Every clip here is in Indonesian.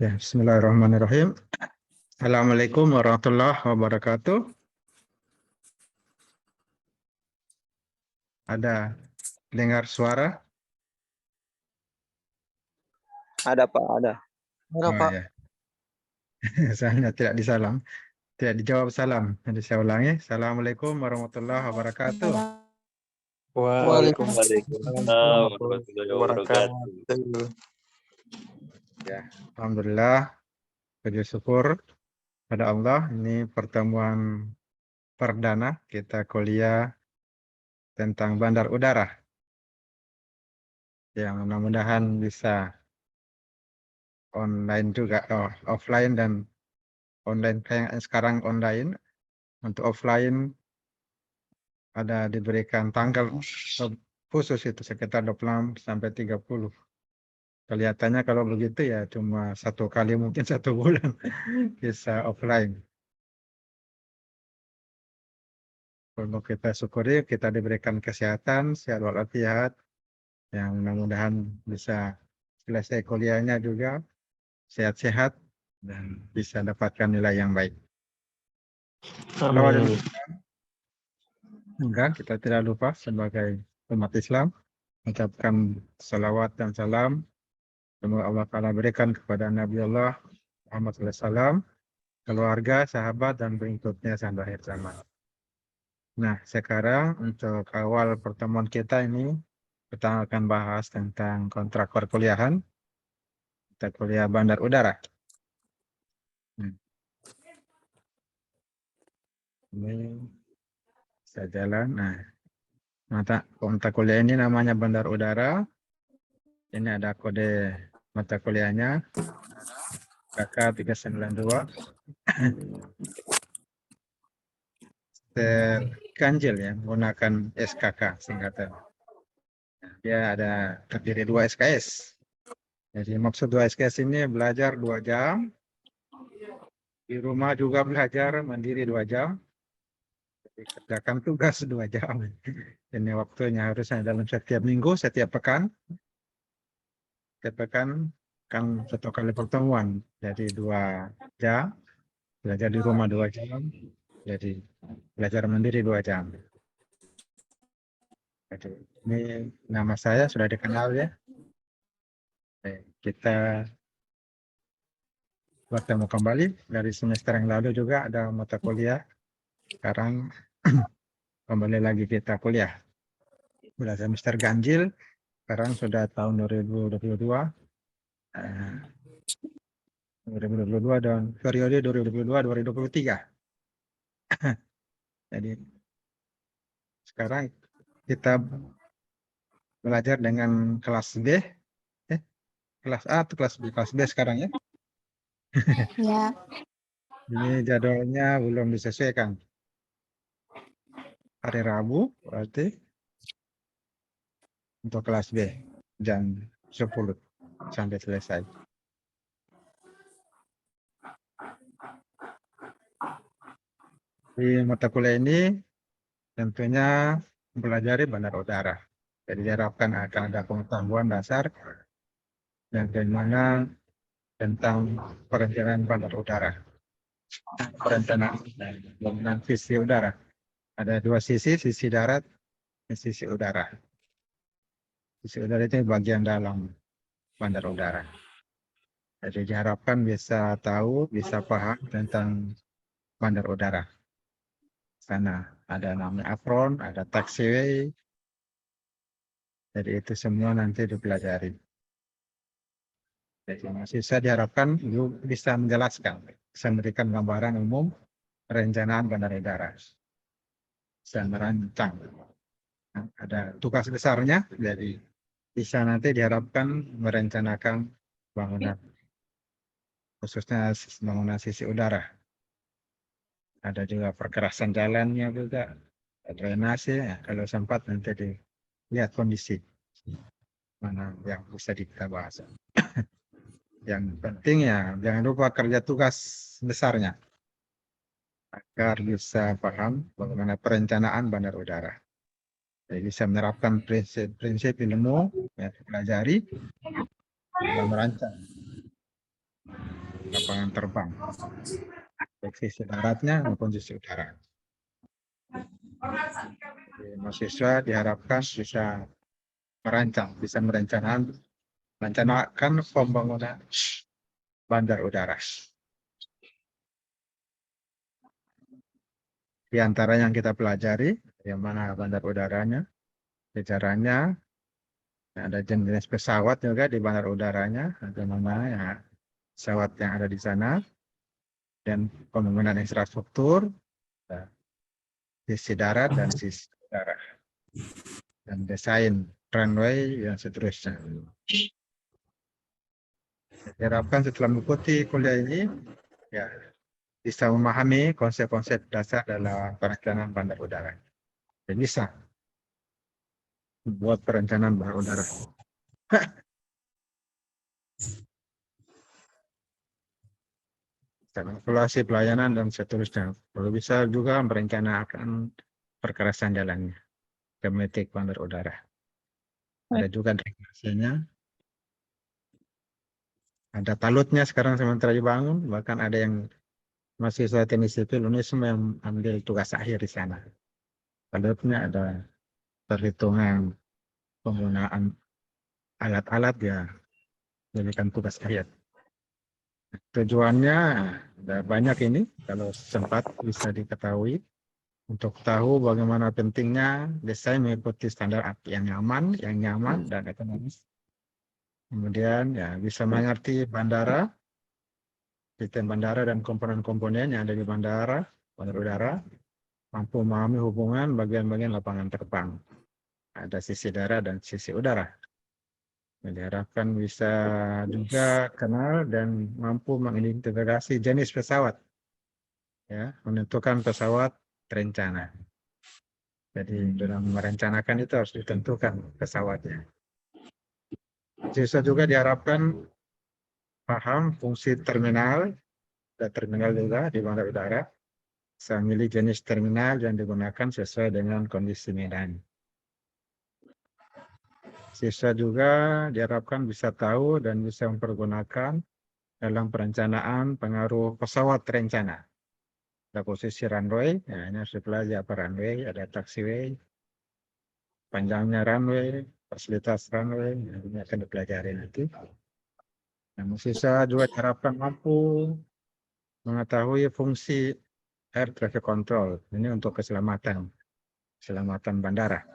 Ya, bismillahirrahmanirrahim. Assalamualaikum warahmatullahi wabarakatuh. Ada dengar suara? Ada Pak, ada. Ada Oh Pak. ya, saya tidak disalam, tidak dijawab salam. Jadi saya ulangi. Assalamualaikum warahmatullahi wabarakatuh. Waalaikumsalam warahmatullahi wabarakatuh. Ya, alhamdulillah, puji syukur pada Allah. Ini pertemuan perdana kita kuliah tentang bandar udara. Yang mudah-mudahan bisa online juga, offline dan online kayak sekarang online. Untuk offline ada diberikan tanggal khusus itu sekitar 26 sampai 30. Kelihatannya kalau begitu ya cuma satu kali mungkin 1 bulan bisa offline. Kalau kita syukuri kita diberikan kesehatan, sehat walafiat, yang mudah-mudahan bisa selesai kuliahnya juga sehat-sehat dan bisa dapatkan nilai yang baik. Kalau ada enggak, kita tidak lupa sebagai umat Islam mengucapkan salawat dan salam semoga Allah Ta'ala berikan kepada Nabi Allah Muhammad SAW, keluarga, sahabat, dan pengikutnya sampai akhir zaman. Nah, sekarang untuk awal pertemuan kita ini, kita akan bahas tentang kontrak perkuliahan. Kita kuliah bandar udara. Ini saya jalan. Nah, mata kuliah ini namanya bandar udara. Ini ada kode mata kuliahnya. KK 392. Terganjil ya, menggunakan SKK singkatan. Dia ada terdiri 2 SKS. Jadi maksud 2 SKS ini belajar 2 jam. Di rumah juga belajar mandiri 2 jam. Jadi kerjakan tugas 2 jam. Ini waktunya harusnya dalam setiap minggu, setiap pekan. Setiap pekan kan 1 kali pertemuan. Jadi 2 jam. Belajar di rumah 2 jam. Jadi belajar mandiri 2 jam. Jadi, ini nama saya sudah dikenal ya. Kita bertemu kembali dari semester yang lalu juga ada mata kuliah. Sekarang kembali lagi kita kuliah. Sudah semester ganjil, sekarang sudah tahun 2022. 2022 dan periode 2022-2023. Jadi sekarang kita belajar dengan kelas B, kelas A atau kelas B? Kelas B sekarang ya. Ya. Ini jadwalnya belum disesuaikan. Hari Rabu berarti untuk kelas B jam 10 sampai selesai. Di mata kuliah ini tentunya mempelajari bandar udara. Jadi diharapkan akan ada pengetahuan dasar dan bagaimana tentang perencanaan bandar udara. Perencanaan visi udara. Ada 2 sisi, sisi darat dan sisi udara. Sisi udara itu bagian dalam bandar udara. Jadi diharapkan bisa tahu, bisa paham tentang bandar udara. Sana ada namanya apron, ada taxiway. Jadi itu semua nanti dipelajari. Jadi mahasiswa diharapkan bisa menjelaskan, bisa memberikan gambaran umum perencanaan bandar udara. Bisa merancang. Nah, ada tugas besarnya, jadi bisa nanti diharapkan merencanakan bangunan, khususnya bangunan sisi udara. Ada juga perkerasan jalannya juga, drainase, ya, kalau sempat nanti dilihat kondisi mana yang bisa kita bahas. Yang penting ya jangan lupa kerja tugas besarnya agar bisa paham bagaimana perencanaan bandar udara. Jadi bisa menerapkan prinsip-prinsip ilmu yang dipelajari dalam merancang lapangan terbang, baik sisi daratnya maupun sisi udara. Jadi, mahasiswa diharapkan bisa merancang, bisa merencanakan pembangunan bandar udara. Di antara yang kita pelajari, yang mana bandar udaranya, caranya, ada jenis pesawat juga di bandar udaranya, bagaimana ya pesawat yang ada di sana, dan pembangunan infrastruktur, sisi darat dan sisi udara, dan desain runway yang seterusnya. Diharapkan setelah mengikuti kuliah ini, ya bisa memahami konsep-konsep dasar dalam perencanaan bandar udara. Dan bisa buat perencanaan bandar udara. Kalkulasi pelayanan dan seterusnya. Kalau bisa juga merencanakan perkerasan jalannya. Kemitik bandar udara. Ada juga drenasenya. Ada talutnya sekarang sementara dibangun. Bahkan ada yang mahasiswa teknik sipil Indonesia yang ambil tugas akhir di sana. Talutnya ada perhitungan penggunaan alat-alat ya, jadikan tugas akhir. Tujuannya ada banyak ini, kalau sempat bisa diketahui, untuk tahu bagaimana pentingnya desain mengikuti standar yang nyaman dan ekonomis. Kemudian ya bisa mengerti bandara, sistem bandara dan komponen-komponen yang ada di bandar udara, mampu memahami hubungan bagian-bagian lapangan terbang. Ada sisi darat dan sisi udara. Diharapkan bisa juga kenal dan mampu mengidentifikasi jenis pesawat, ya, menentukan pesawat terencana. Jadi dalam merencanakan itu harus ditentukan pesawatnya. Siswa juga diharapkan paham fungsi terminal, ada terminal juga di bandar udara, bisa memilih jenis terminal yang digunakan sesuai dengan kondisi medan. Siswa juga diharapkan bisa tahu dan bisa mempergunakan dalam perencanaan pengaruh pesawat terencana. Ada posisi runway, ya, ini harus dipelajari apa runway, ada taxiway, panjangnya runway, fasilitas runway, ini akan dipelajari nanti. Nah, siswa juga diharapkan mampu mengetahui fungsi air traffic control, ini untuk keselamatan bandara.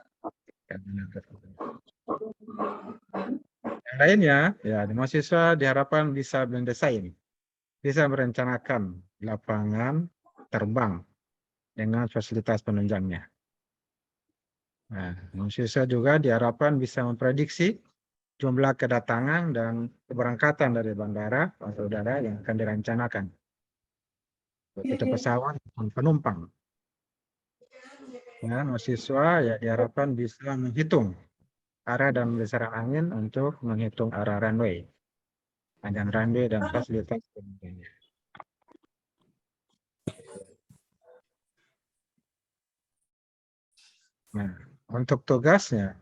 Yang lainnya, ya, mahasiswa diharapkan bisa mendesain, bisa merencanakan lapangan terbang dengan fasilitas penunjangnya. Nah, mahasiswa juga diharapkan bisa memprediksi jumlah kedatangan dan keberangkatan dari bandara atau udara yang akan dirancanakan. Itu pesawat maupun penumpang. Ya, mahasiswa ya diharapkan bisa menghitung arah dan besaran angin untuk menghitung arah runway, panjang runway dan fasilitas penunjangnya. Nah, untuk tugasnya,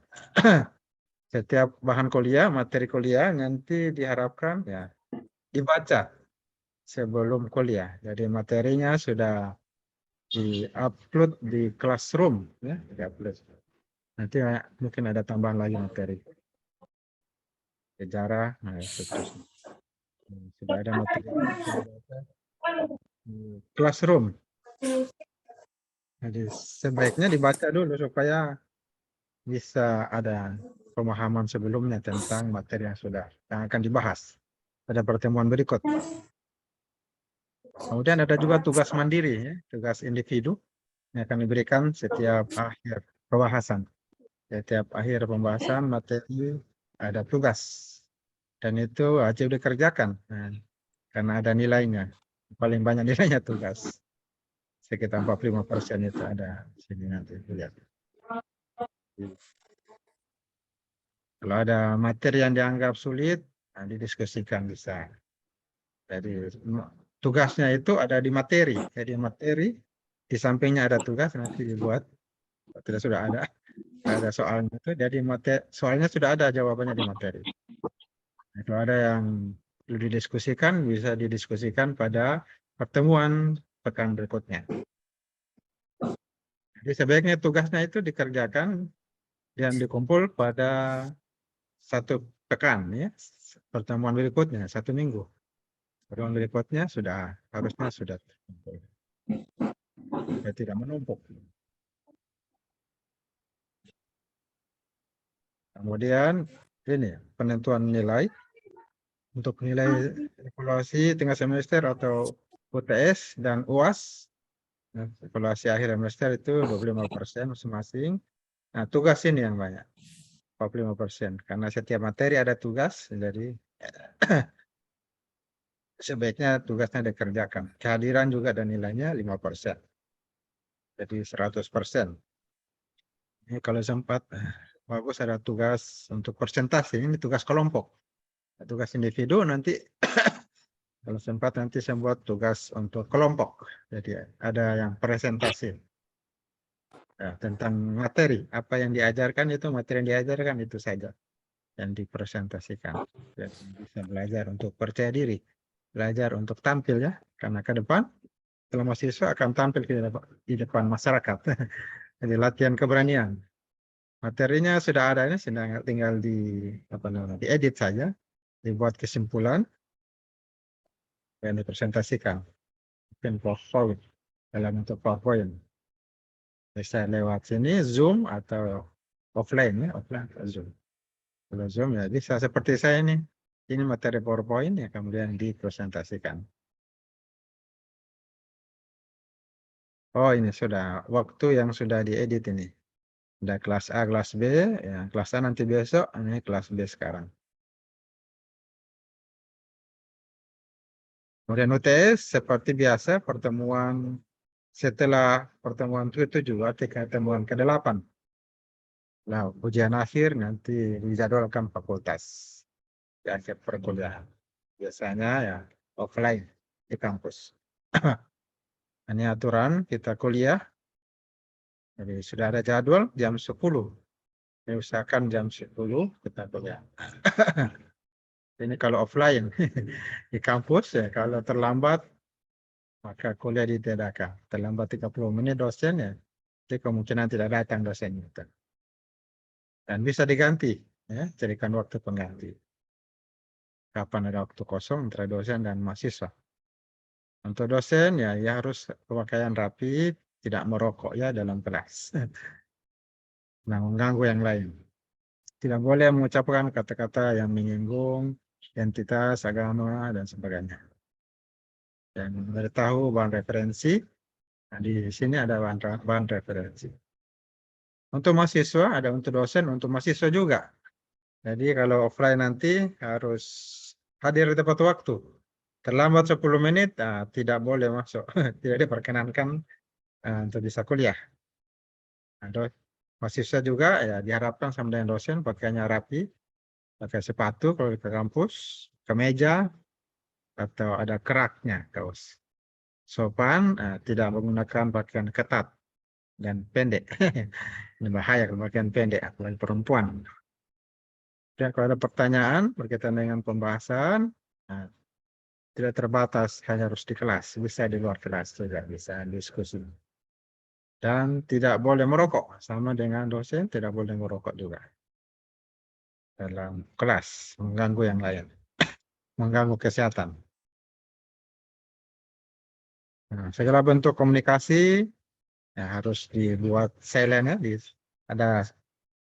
setiap bahan kuliah, materi kuliah nanti diharapkan ya dibaca sebelum kuliah. Jadi materinya sudah di-upload di classroom, ya, di-upload. Nanti mungkin ada tambahan lagi materi. Sejarah, nah, seterusnya. Sudah ada materi di classroom. Jadi sebaiknya dibaca dulu supaya bisa ada pemahaman sebelumnya tentang materi yang akan dibahas pada pertemuan berikut. Kemudian ada juga tugas mandiri, ya, tugas individu yang akan diberikan setiap akhir pembahasan. Setiap akhir pembahasan materi ada tugas dan itu wajib dikerjakan, nah, karena ada nilainya. Paling banyak nilainya tugas. Sekitar 45% itu ada sini nanti lihat. Kalau ada materi yang dianggap sulit, nah, didiskusikan bisa. Jadi tugasnya itu ada di materi. Jadi materi di sampingnya ada tugas nanti dibuat. Tidak sudah ada soalnya itu. Jadi soalnya sudah ada jawabannya di materi. Nah, kalau ada yang perlu didiskusikan, bisa didiskusikan pada pertemuan pekan berikutnya. Jadi sebaiknya tugasnya itu dikerjakan dan dikumpul pada satu pekan ya, pertemuan berikutnya 1 minggu. Pertemuan berikutnya harusnya sudah terkumpul. Ya, tidak menumpuk. Kemudian ini penentuan nilai untuk nilai evaluasi tengah semester atau UTS dan UAS. Nah, evaluasi akhir semester itu 25% masing-masing. Nah, tugas ini yang banyak, 45%. Karena setiap materi ada tugas, jadi sebaiknya tugasnya dikerjakan. Kehadiran juga dan nilainya 5%. Jadi 100%. Ini kalau sempat, bagus ada tugas untuk persentase, ini tugas kelompok. Tugas individu nanti, kalau sempat nanti saya buat tugas untuk kelompok. Jadi ada yang presentasi. Ya, tentang materi, apa yang diajarkan itu, materi yang diajarkan itu saja yang dipresentasikan. Jadi bisa belajar untuk percaya diri, belajar untuk tampil ya, karena ke depan kalau mahasiswa akan tampil di depan masyarakat. Jadi latihan keberanian. Materinya sudah ada ini, tinggal diedit saja, dibuat kesimpulan dan dipresentasikan. Mungkin PowerPoint, dalam bentuk PowerPoint. Bisa lewat sini Zoom atau offline ya, offline atau Zoom. Kalau Zoom ya bisa seperti saya ini. Ini materi PowerPoint ya, kemudian dipresentasikan. Oh, ini sudah waktu yang sudah diedit ini. Ada kelas A, kelas B, ya kelas A nanti besok, ini kelas B sekarang. Kemudian UTS seperti biasa pertemuan setelah pertemuan itu juga pertemuan ke-8. Nah, ujian akhir nanti dijadwalkan fakultas di akhir perkuliahan. Biasanya ya offline di kampus. Ini aturan kita kuliah. Jadi sudah ada jadwal jam 10. Ini usahakan jam 10 kita kuliah. Ini kalau offline di kampus ya, kalau terlambat maka kuliah ditiadakan. Terlambat 30 menit dosen ya, jadi kemungkinan tidak datang dosen itu. Dan bisa diganti ya, carikan waktu pengganti. Kapan ada waktu kosong antara dosen dan mahasiswa. Untuk dosen ya, harus berpakaian rapi, tidak merokok ya dalam kelas. Nah, mengganggu yang lain. Tidak boleh mengucapkan kata-kata yang menyinggung identitas, agama, dan sebagainya. Dan memberitahu bahan referensi. Nah, di sini ada bahan referensi. Untuk mahasiswa, ada untuk dosen, untuk mahasiswa juga. Jadi kalau offline nanti harus hadir di tepat waktu. Terlambat 10 menit, tidak boleh masuk. Tidak diperkenankan untuk bisa kuliah. Nah, mahasiswa juga ya diharapkan sama dengan dosen pakaiannya rapi, pakai sepatu kalau ke kampus, kemeja, atau ada keraknya kaos. Sopan, tidak menggunakan pakaian ketat dan pendek. Ini bahaya kalau pakaian pendek, apalagi perempuan. Dan kalau ada pertanyaan berkaitan dengan pembahasan, tidak terbatas hanya harus di kelas, bisa di luar kelas juga, bisa diskusi. Dan tidak boleh merokok, sama dengan dosen tidak boleh merokok juga dalam kelas, mengganggu yang lain, mengganggu kesehatan. Nah, segala bentuk komunikasi ya, harus dibuat silent ya, ada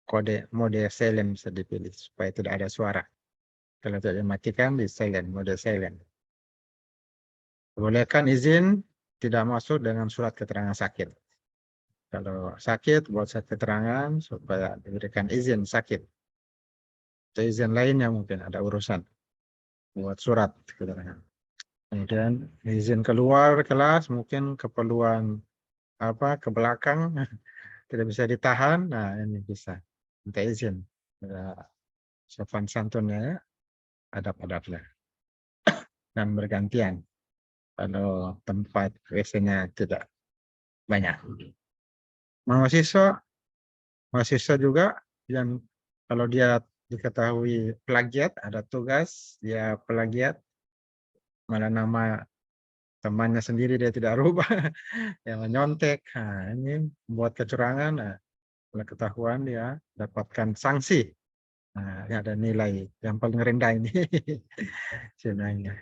kode mode silent bisa dipilih supaya tidak ada suara. Kalau tidak dimatikan di silent, mode silent. Bolehkan izin tidak masuk dengan surat keterangan sakit. Kalau sakit, buat surat keterangan supaya diberikan izin sakit. Atau izin lainnya mungkin ada urusan. Buat surat keterangan. Kemudian izin keluar kelas, mungkin keperluan ke belakang, tidak bisa ditahan. Nah, ini bisa. Minta izin. Sopan santunnya, adab-adabnya. Dan bergantian. Kalau tempat WC-nya tidak banyak. Mahasiswa juga yang kalau dia diketahui plagiat, ada tugas dia plagiat, malah nama temannya sendiri dia tidak rubah, yang menyontek. Nah, ini membuat kecurangan. Nah, kalau ketahuan dia dapatkan sanksi. Nah, ini ada nilai yang paling rendah ini sebenarnya.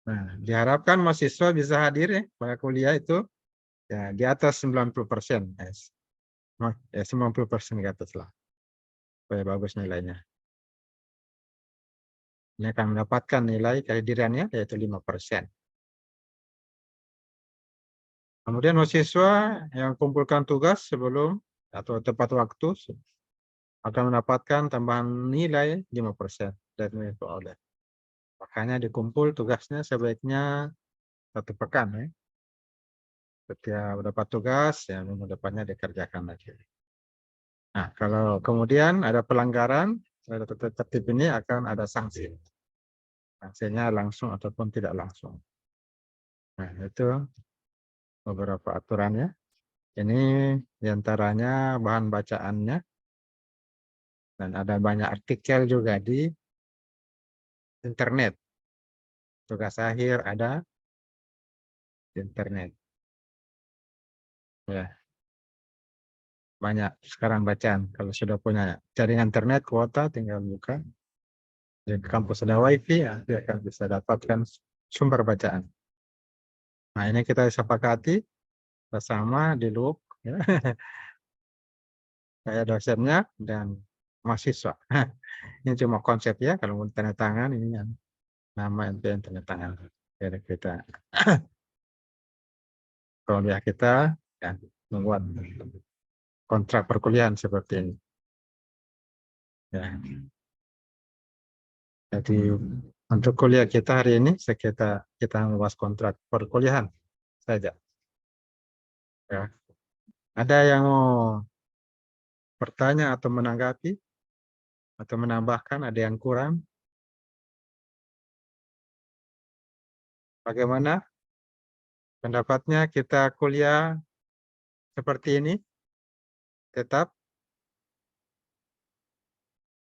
Nah, diharapkan mahasiswa bisa hadir ya pada kuliah itu ya di atas 90%. Ya 90% ke atas lah. Supaya bagus nilainya. Ini akan mendapatkan nilai kehadirannya yaitu 5%. Kemudian mahasiswa yang kumpulkan tugas sebelum atau tepat waktu akan mendapatkan tambahan nilai 5% dari oleh. Makanya dikumpul tugasnya sebaiknya 1 pekan ya. Setiap dapat tugas ya minggu depannya dikerjakan lagi. Nah, kalau kemudian ada pelanggaran tertib ini akan ada sanksi. Sanksinya langsung ataupun tidak langsung. Nah, itu beberapa aturannya. Ini diantaranya bahan bacaannya. Dan ada banyak artikel juga di internet. Tugas akhir ada di internet. Ya. Banyak sekarang bacaan. Kalau sudah punya jaringan internet, kuota, tinggal buka. Di kampus ada wifi, ya, dia akan bisa dapatkan sumber bacaan. Nah, ini kita sepakati bersama di loop. Ya. Saya dosennya dan mahasiswa. Ini cuma konsep ya, kalau mau tanda tangan, ini yang nama NPN tanda tangan. Jadi kita kuliah kita ya, membuat kontrak perkuliahan seperti ini. Ya. Jadi untuk kuliah kita hari ini kita membahas kontrak perkuliahan saja. Ya. Ada yang mau bertanya atau menanggapi atau menambahkan, ada yang kurang? Bagaimana pendapatnya kita kuliah seperti ini? Tetap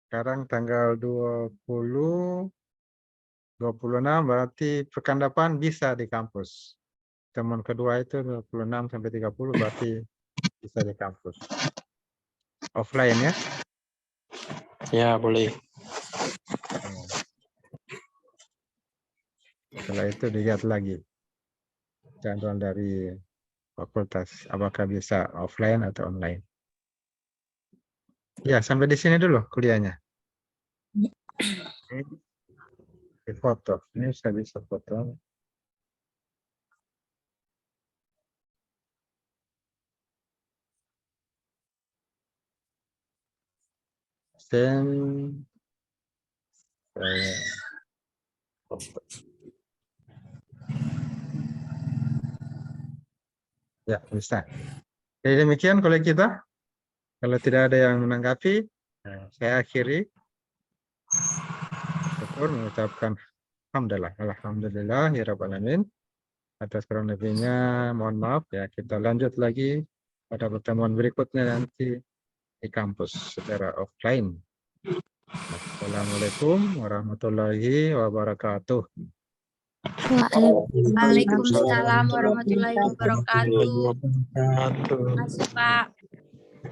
sekarang tanggal 26 berarti pekan depan bisa di kampus. Teman kedua itu 26 sampai 30 berarti bisa di kampus. Offline ya? Ya, boleh. Setelah itu dilihat lagi jadwal dari fakultas, apakah bisa offline atau online. Ya, sampai di sini dulu kuliahnya. Di foto, ini saya bisa foto. Send. Foto. Ya, bisa. Jadi demikian kuliah kita. Kalau tidak ada yang menanggapi, saya akhiri. Syukur mengucapkan alhamdulillahirrahmanirrahim. Atas kurang lebihnya mohon maaf ya, kita lanjut lagi pada pertemuan berikutnya nanti di kampus secara offline. Assalamualaikum warahmatullahi wabarakatuh. Waalaikumsalam warahmatullahi wabarakatuh. Wabarakatuh. Terima kasih, Pak.